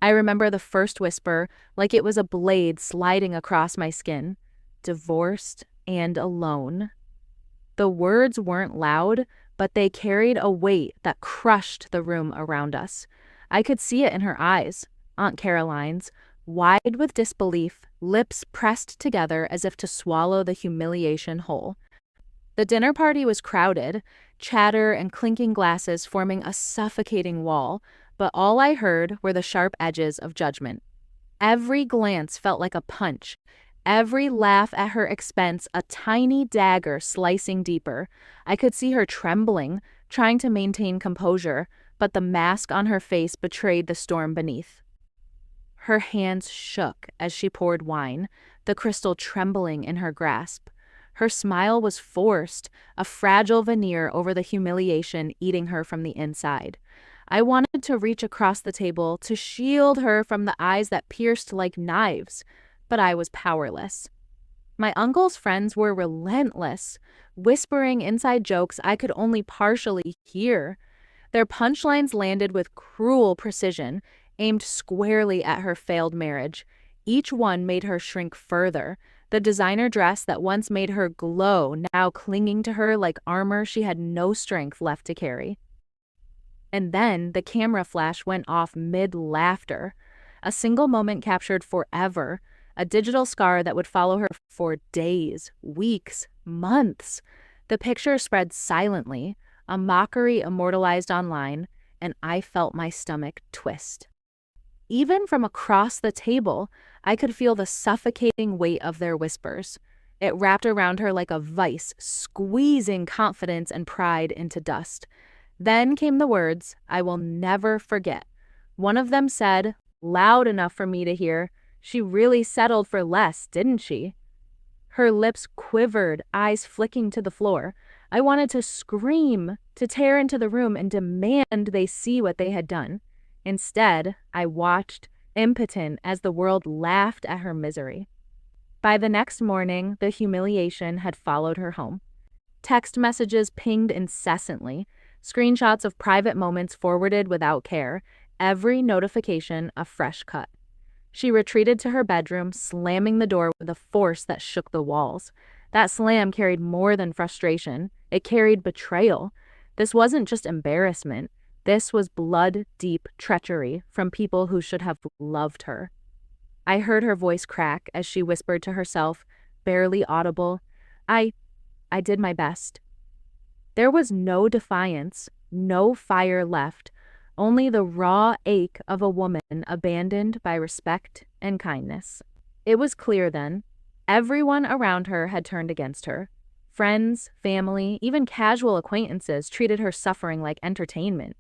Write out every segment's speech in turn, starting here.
I remember the first whisper like it was a blade sliding across my skin. Divorced and alone. The words weren't loud, but they carried a weight that crushed the room around us. I could see it in her eyes, Aunt Caroline's, wide with disbelief, lips pressed together as if to swallow the humiliation whole. The dinner party was crowded, chatter and clinking glasses forming a suffocating wall, but all I heard were the sharp edges of judgment. Every glance felt like a punch, every laugh at her expense a tiny dagger slicing deeper. I could see her trembling, trying to maintain composure, but the mask on her face betrayed the storm beneath. Her hands shook as she poured wine, the crystal trembling in her grasp. Her smile was forced, a fragile veneer over the humiliation eating her from the inside. I wanted to reach across the table to shield her from the eyes that pierced like knives, but I was powerless. My uncle's friends were relentless, whispering inside jokes I could only partially hear. Their punchlines landed with cruel precision, aimed squarely at her failed marriage. Each one made her shrink further, the designer dress that once made her glow now clinging to her like armor she had no strength left to carry. And then the camera flash went off mid-laughter. A single moment captured forever, a digital scar that would follow her for days, weeks, months. The picture spread silently, a mockery immortalized online, and I felt my stomach twist. Even from across the table, I could feel the suffocating weight of their whispers. It wrapped around her like a vice, squeezing confidence and pride into dust. Then came the words I will never forget. One of them said, loud enough for me to hear, "She really settled for less, didn't she?" Her lips quivered, eyes flicking to the floor. I wanted to scream, to tear into the room and demand they see what they had done. Instead, I watched, impotent as the world laughed at her misery. By the next morning, the humiliation had followed her home. Text messages pinged incessantly, screenshots of private moments forwarded without care, every notification a fresh cut. She retreated to her bedroom, slamming the door with a force that shook the walls. That slam carried more than frustration. It carried betrayal. This wasn't just embarrassment. This was blood-deep treachery from people who should have loved her. I heard her voice crack as she whispered to herself, barely audible, I did my best. There was no defiance, no fire left, only the raw ache of a woman abandoned by respect and kindness. It was clear then, everyone around her had turned against her. Friends, family, even casual acquaintances treated her suffering like entertainment.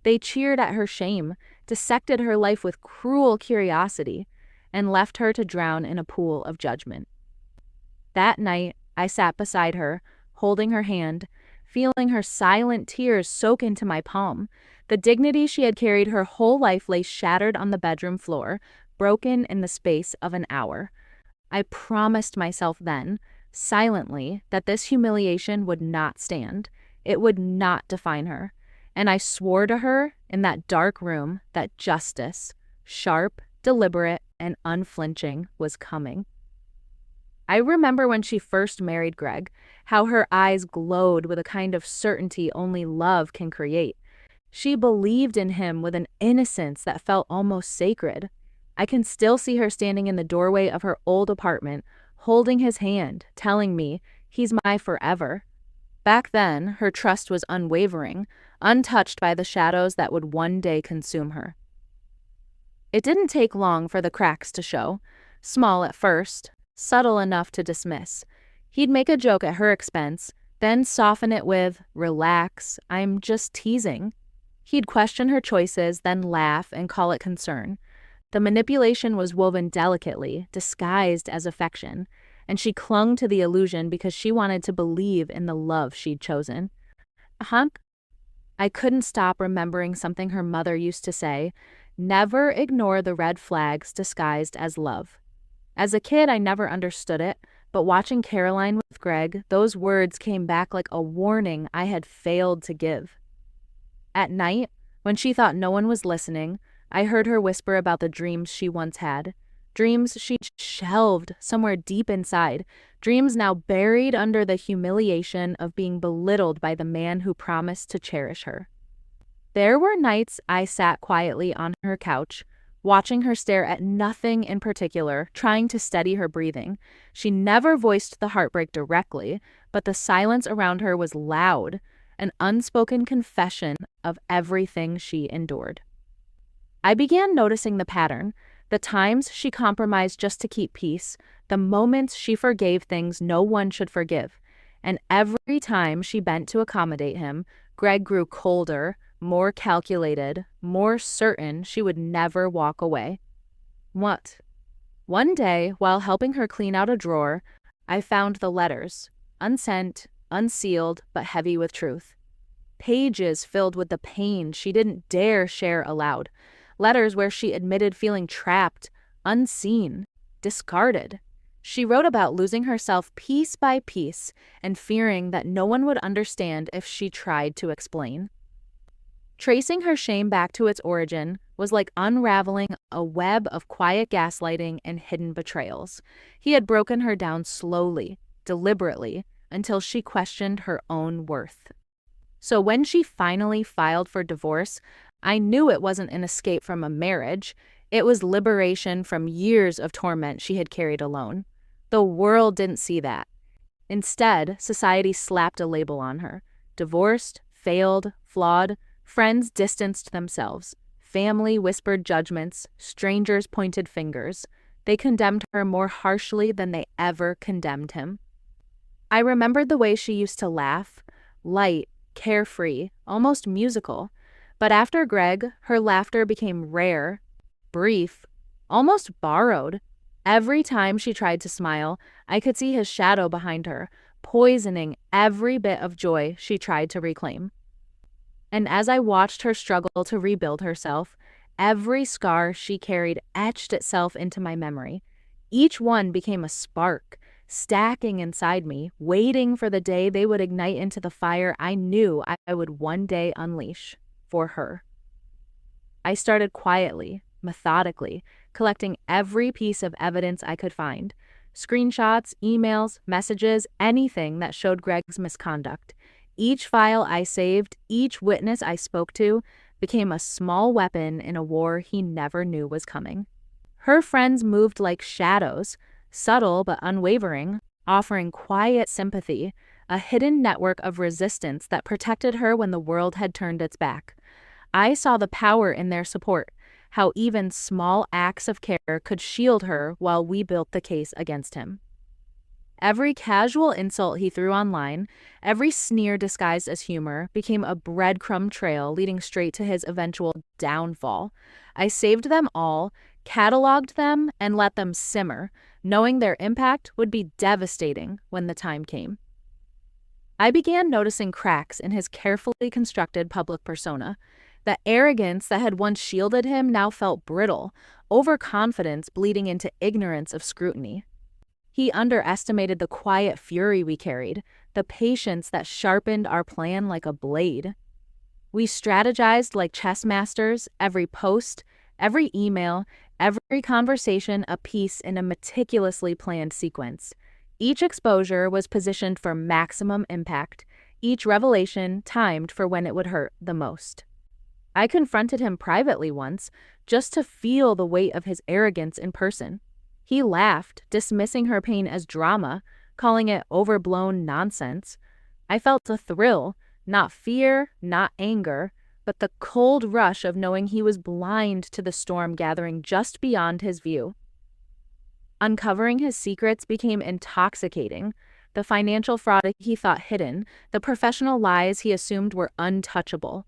They cheered at her shame, dissected her life with cruel curiosity, and left her to drown in a pool of judgment. That night, I sat beside her, holding her hand, feeling her silent tears soak into my palm. The dignity she had carried her whole life lay shattered on the bedroom floor, broken in the space of an hour. I promised myself then, silently, that this humiliation would not stand. It would not define her. And I swore to her in that dark room that justice, sharp, deliberate, and unflinching, was coming. I remember when she first married Greg, how her eyes glowed with a kind of certainty only love can create. She believed in him with an innocence that felt almost sacred. I can still see her standing in the doorway of her old apartment, holding his hand, telling me, he's my forever. Back then, her trust was unwavering, untouched by the shadows that would one day consume her. It didn't take long for the cracks to show, small at first, subtle enough to dismiss. He'd make a joke at her expense, then soften it with, "Relax, I'm just teasing." He'd question her choices, then laugh and call it concern. The manipulation was woven delicately, disguised as affection, and she clung to the illusion because she wanted to believe in the love she'd chosen. Hunk? I couldn't stop remembering something her mother used to say, never ignore the red flags disguised as love. As a kid, I never understood it, but watching Caroline with Greg, those words came back like a warning I had failed to give. At night, when she thought no one was listening, I heard her whisper about the dreams she once had. Dreams she'd shelved somewhere deep inside. Dreams now buried under the humiliation of being belittled by the man who promised to cherish her. There were nights I sat quietly on her couch, watching her stare at nothing in particular, trying to steady her breathing. She never voiced the heartbreak directly, but the silence around her was loud, an unspoken confession of everything she endured. I began noticing the pattern, the times she compromised just to keep peace, the moments she forgave things no one should forgive, and every time she bent to accommodate him, Greg grew colder, more calculated, more certain she would never walk away. What? One day, while helping her clean out a drawer, I found the letters, unsent, unsealed, but heavy with truth. Pages filled with the pain she didn't dare share aloud. Letters where she admitted feeling trapped, unseen, discarded. She wrote about losing herself piece by piece and fearing that no one would understand if she tried to explain. Tracing her shame back to its origin was like unraveling a web of quiet gaslighting and hidden betrayals. He had broken her down slowly, deliberately, until she questioned her own worth. So when she finally filed for divorce, I knew it wasn't an escape from a marriage. It was liberation from years of torment she had carried alone. The world didn't see that. Instead, society slapped a label on her. Divorced, failed, flawed. Friends distanced themselves. Family whispered judgments. Strangers pointed fingers. They condemned her more harshly than they ever condemned him. I remembered the way she used to laugh, light, carefree, almost musical. But after Greg, her laughter became rare, brief, almost borrowed. Every time she tried to smile, I could see his shadow behind her, poisoning every bit of joy she tried to reclaim. And as I watched her struggle to rebuild herself, every scar she carried etched itself into my memory. Each one became a spark, stacking inside me, waiting for the day they would ignite into the fire I knew I would one day unleash for her. I started quietly, methodically, collecting every piece of evidence I could find. Screenshots, emails, messages, anything that showed Greg's misconduct. Each file I saved, each witness I spoke to, became a small weapon in a war he never knew was coming. Her friends moved like shadows, subtle but unwavering, offering quiet sympathy, a hidden network of resistance that protected her when the world had turned its back. I saw the power in their support, how even small acts of care could shield her while we built the case against him. Every casual insult he threw online, every sneer disguised as humor, became a breadcrumb trail leading straight to his eventual downfall. I saved them all, cataloged them, and let them simmer, knowing their impact would be devastating when the time came. I began noticing cracks in his carefully constructed public persona. The arrogance that had once shielded him now felt brittle, overconfidence bleeding into ignorance of scrutiny. He underestimated the quiet fury we carried, the patience that sharpened our plan like a blade. We strategized like chess masters, every post, every email, every conversation a piece in a meticulously planned sequence. Each exposure was positioned for maximum impact, each revelation timed for when it would hurt the most. I confronted him privately once, just to feel the weight of his arrogance in person. He laughed, dismissing her pain as drama, calling it overblown nonsense. I felt a thrill, not fear, not anger, but the cold rush of knowing he was blind to the storm gathering just beyond his view. Uncovering his secrets became intoxicating. The financial fraud he thought hidden, the professional lies he assumed were untouchable.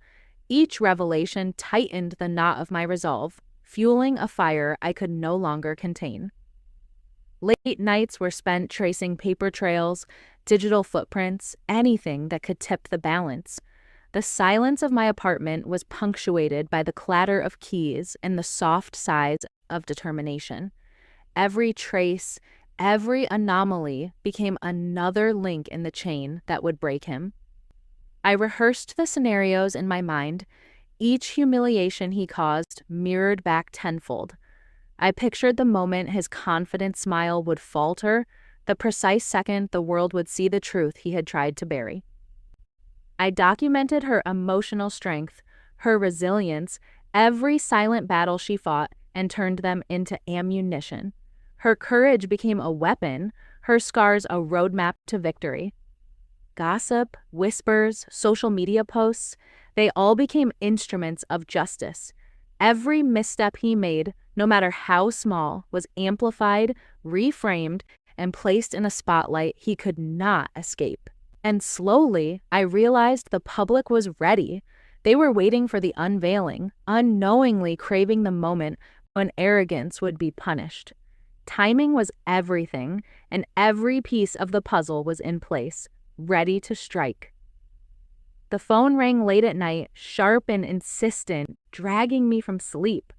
Each revelation tightened the knot of my resolve, fueling a fire I could no longer contain. Late nights were spent tracing paper trails, digital footprints, anything that could tip the balance. The silence of my apartment was punctuated by the clatter of keys and the soft sighs of determination. Every trace, every anomaly became another link in the chain that would break him. I rehearsed the scenarios in my mind, Each humiliation he caused mirrored back tenfold. I pictured the moment his confident smile would falter, the precise second the world would see the truth he had tried to bury. I documented her emotional strength, her resilience, every silent battle she fought, and turned them into ammunition. Her courage became a weapon, her scars a roadmap to victory. Gossip, whispers, social media posts, they all became instruments of justice. Every misstep he made, no matter how small, was amplified, reframed, and placed in a spotlight he could not escape. And slowly, I realized the public was ready. They were waiting for the unveiling, unknowingly craving the moment when arrogance would be punished. Timing was everything, and every piece of the puzzle was in place, ready to strike. The phone rang late at night, sharp and insistent, dragging me from sleep.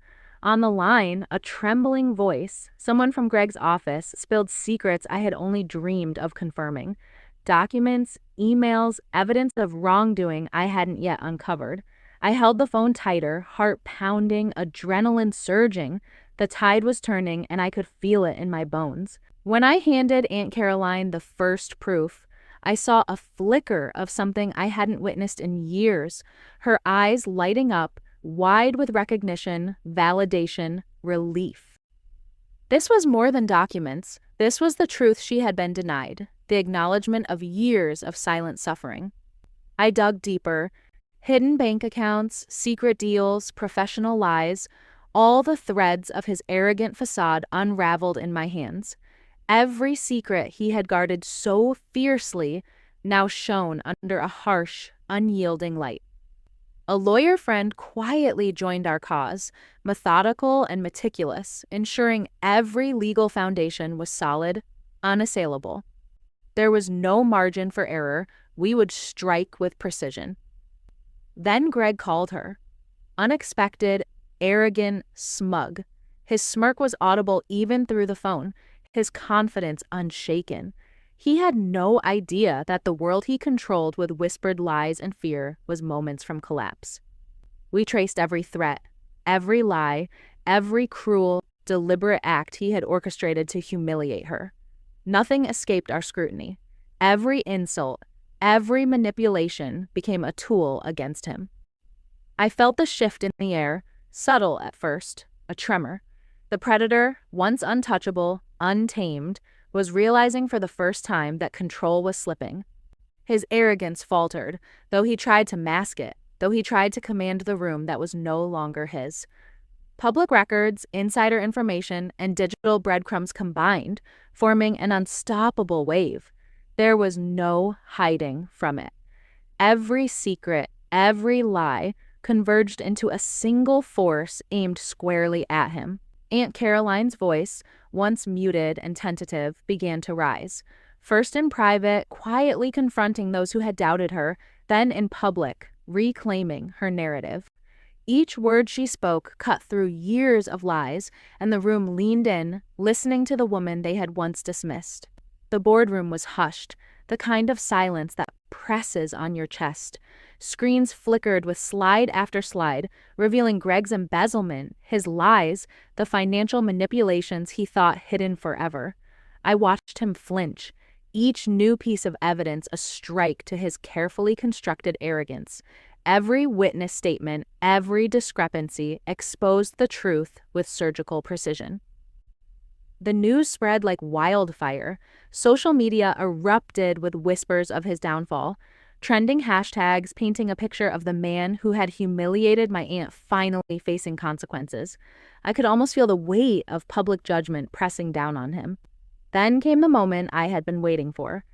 On the line, a trembling voice, someone from Greg's office, spilled secrets I had only dreamed of confirming. Documents, emails, evidence of wrongdoing I hadn't yet uncovered. I held the phone tighter, heart pounding, adrenaline surging. The tide was turning, and I could feel it in my bones. When I handed Aunt Caroline the first proof, I saw a flicker of something I hadn't witnessed in years, her eyes lighting up, wide with recognition, validation, relief. This was more than documents. This was the truth she had been denied, the acknowledgement of years of silent suffering. I dug deeper. Hidden bank accounts, secret deals, professional lies, all the threads of his arrogant facade unraveled in my hands. Every secret he had guarded so fiercely now shone under a harsh, unyielding light. A lawyer friend quietly joined our cause, methodical and meticulous, ensuring every legal foundation was solid, unassailable. There was no margin for error. We would strike with precision. Then Greg called her. Unexpected, arrogant, smug. His smirk was audible even through the phone, his confidence unshaken. He had no idea that the world he controlled with whispered lies and fear was moments from collapse. We traced every threat, every lie, every cruel, deliberate act he had orchestrated to humiliate her. Nothing escaped our scrutiny. Every insult, every manipulation became a tool against him. I felt the shift in the air, subtle at first, a tremor. The predator, once untouchable, untamed, was realizing for the first time that control was slipping. His arrogance faltered, though he tried to mask it, though he tried to command the room that was no longer his. Public records, insider information, and digital breadcrumbs combined, forming an unstoppable wave. There was no hiding from it. Every secret, every lie converged into a single force aimed squarely at him. Aunt Caroline's voice, once muted and tentative, began to rise. First in private, quietly confronting those who had doubted her, then in public, reclaiming her narrative. Each word she spoke cut through years of lies, and the room leaned in, listening to the woman they had once dismissed. The boardroom was hushed, the kind of silence that presses on your chest. Screens flickered with slide after slide, revealing Greg's embezzlement, his lies, the financial manipulations he thought hidden forever. I watched him flinch, each new piece of evidence a strike to his carefully constructed arrogance. Every witness statement, every discrepancy exposed the truth with surgical precision. The news spread like wildfire. Social media erupted with whispers of his downfall. Trending hashtags painting a picture of the man who had humiliated my aunt finally facing consequences. I could almost feel the weight of public judgment pressing down on him. Then came the moment I had been waiting for.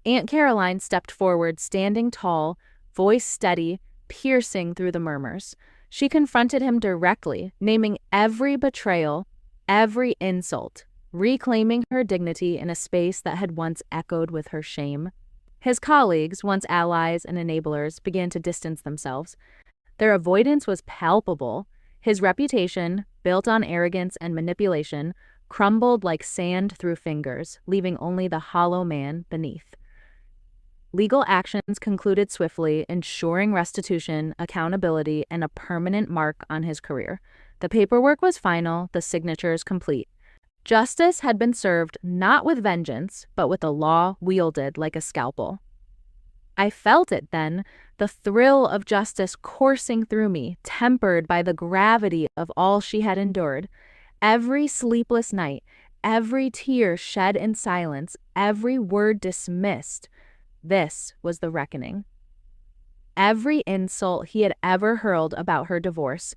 Aunt Caroline stepped forward, standing tall, voice steady, piercing through the murmurs. She confronted him directly, naming every betrayal, every insult, reclaiming her dignity in a space that had once echoed with her shame. His colleagues, once allies and enablers, began to distance themselves. Their avoidance was palpable. His reputation, built on arrogance and manipulation, crumbled like sand through fingers, leaving only the hollow man beneath. Legal actions concluded swiftly, ensuring restitution, accountability, and a permanent mark on his career. The paperwork was final, the signatures complete. Justice had been served not with vengeance, but with a law wielded like a scalpel. I felt it then, the thrill of justice coursing through me, tempered by the gravity of all she had endured. Every sleepless night, every tear shed in silence, every word dismissed. This was the reckoning. Every insult he had ever hurled about her divorce,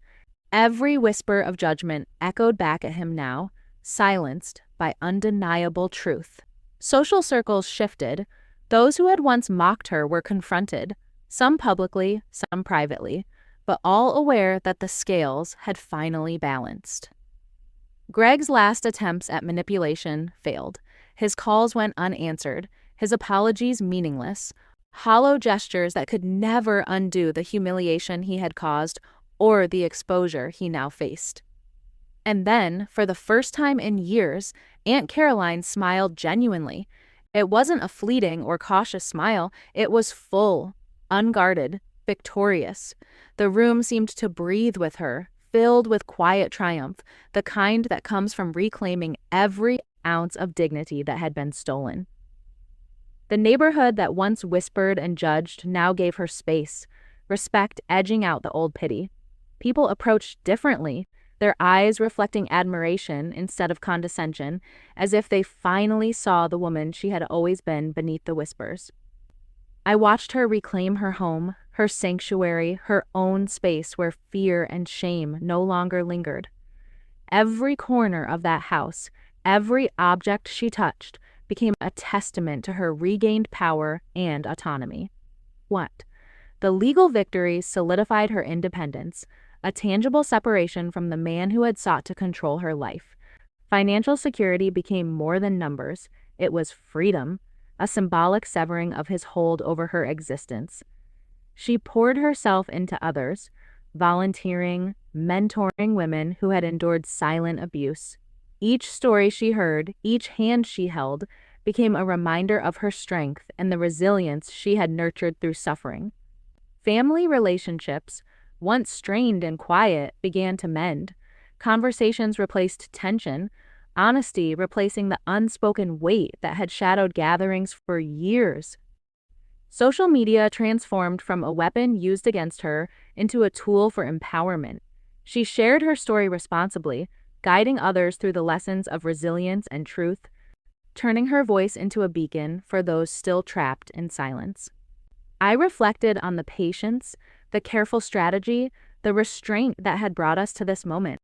every whisper of judgment echoed back at him now, silenced by undeniable truth. Social circles shifted. Those who had once mocked her were confronted, some publicly, some privately, but all aware that the scales had finally balanced. Greg's last attempts at manipulation failed. His calls went unanswered, his apologies meaningless, hollow gestures that could never undo the humiliation he had caused or the exposure he now faced. And then, for the first time in years, Aunt Caroline smiled genuinely. It wasn't a fleeting or cautious smile, it was full, unguarded, victorious. The room seemed to breathe with her, filled with quiet triumph, the kind that comes from reclaiming every ounce of dignity that had been stolen. The neighborhood that once whispered and judged now gave her space, respect edging out the old pity. People approached differently, their eyes reflecting admiration instead of condescension, as if they finally saw the woman she had always been beneath the whispers. I watched her reclaim her home, her sanctuary, her own space where fear and shame no longer lingered. Every corner of that house, every object she touched, became a testament to her regained power and autonomy. What? The legal victory solidified her independence, a tangible separation from the man who had sought to control her life. Financial security became more than numbers. It was freedom, a symbolic severing of his hold over her existence. She poured herself into others, volunteering, mentoring women who had endured silent abuse. Each story she heard, each hand she held, became a reminder of her strength and the resilience she had nurtured through suffering. Family relationships, once strained and quiet, began to mend. Conversations replaced tension, honesty replacing the unspoken weight that had shadowed gatherings for years. Social media transformed from a weapon used against her into a tool for empowerment. She shared her story responsibly, guiding others through the lessons of resilience and truth, turning her voice into a beacon for those still trapped in silence. I reflected on the patience, the careful strategy, the restraint that had brought us to this moment.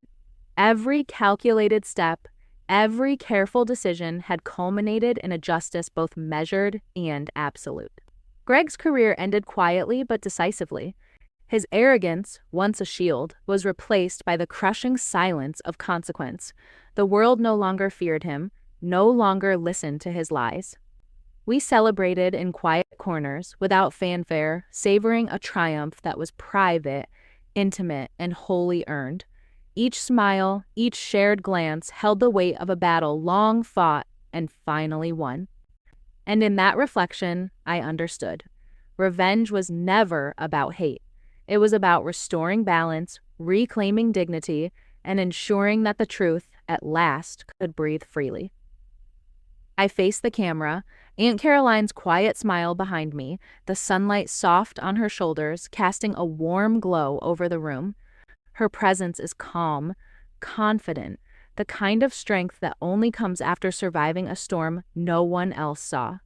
Every calculated step, every careful decision had culminated in a justice both measured and absolute. Greg's career ended quietly but decisively. His arrogance, once a shield, was replaced by the crushing silence of consequence. The world no longer feared him, no longer listened to his lies. We celebrated in quiet corners, without fanfare, savoring a triumph that was private, intimate, and wholly earned. Each smile, each shared glance held the weight of a battle long fought and finally won. And in that reflection, I understood. Revenge was never about hate. It was about restoring balance, reclaiming dignity, and ensuring that the truth, at last, could breathe freely. I faced the camera, Aunt Caroline's quiet smile behind me, the sunlight soft on her shoulders, casting a warm glow over the room. Her presence is calm, confident, the kind of strength that only comes after surviving a storm no one else saw.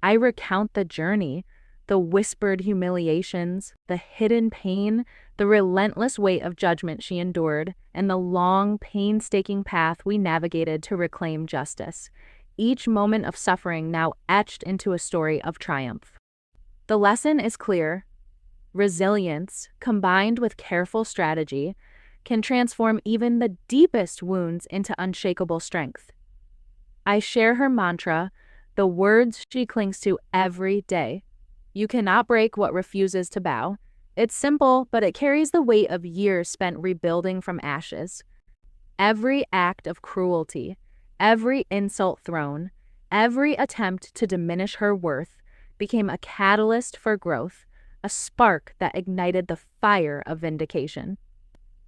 I recount the journey, the whispered humiliations, the hidden pain, the relentless weight of judgment she endured, and the long, painstaking path we navigated to reclaim justice. Each moment of suffering now etched into a story of triumph. The lesson is clear. Resilience, combined with careful strategy, can transform even the deepest wounds into unshakable strength. I share her mantra, the words she clings to every day. You cannot break what refuses to bow. It's simple, but it carries the weight of years spent rebuilding from ashes. Every act of cruelty, every insult thrown, every attempt to diminish her worth became a catalyst for growth, a spark that ignited the fire of vindication.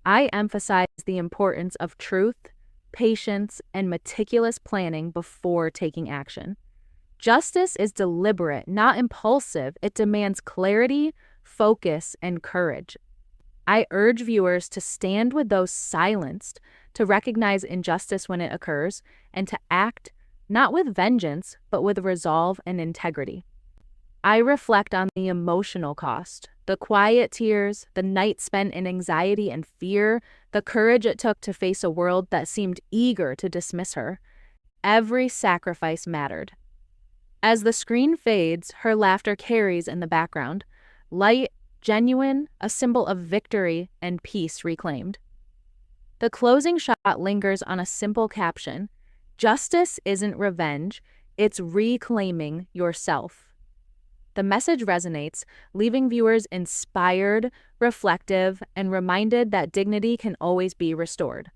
I emphasize the importance of truth, patience, and meticulous planning before taking action. Justice is deliberate, not impulsive. It demands clarity, focus, and courage. I urge viewers to stand with those silenced, to recognize injustice when it occurs, and to act not with vengeance, but with resolve and integrity. I reflect on the emotional cost, the quiet tears, the nights spent in anxiety and fear, the courage it took to face a world that seemed eager to dismiss her. Every sacrifice mattered. As the screen fades, her laughter carries in the background, light, genuine, a symbol of victory and peace reclaimed. The closing shot lingers on a simple caption: "Justice isn't revenge, it's reclaiming yourself." The message resonates, leaving viewers inspired, reflective, and reminded that dignity can always be restored.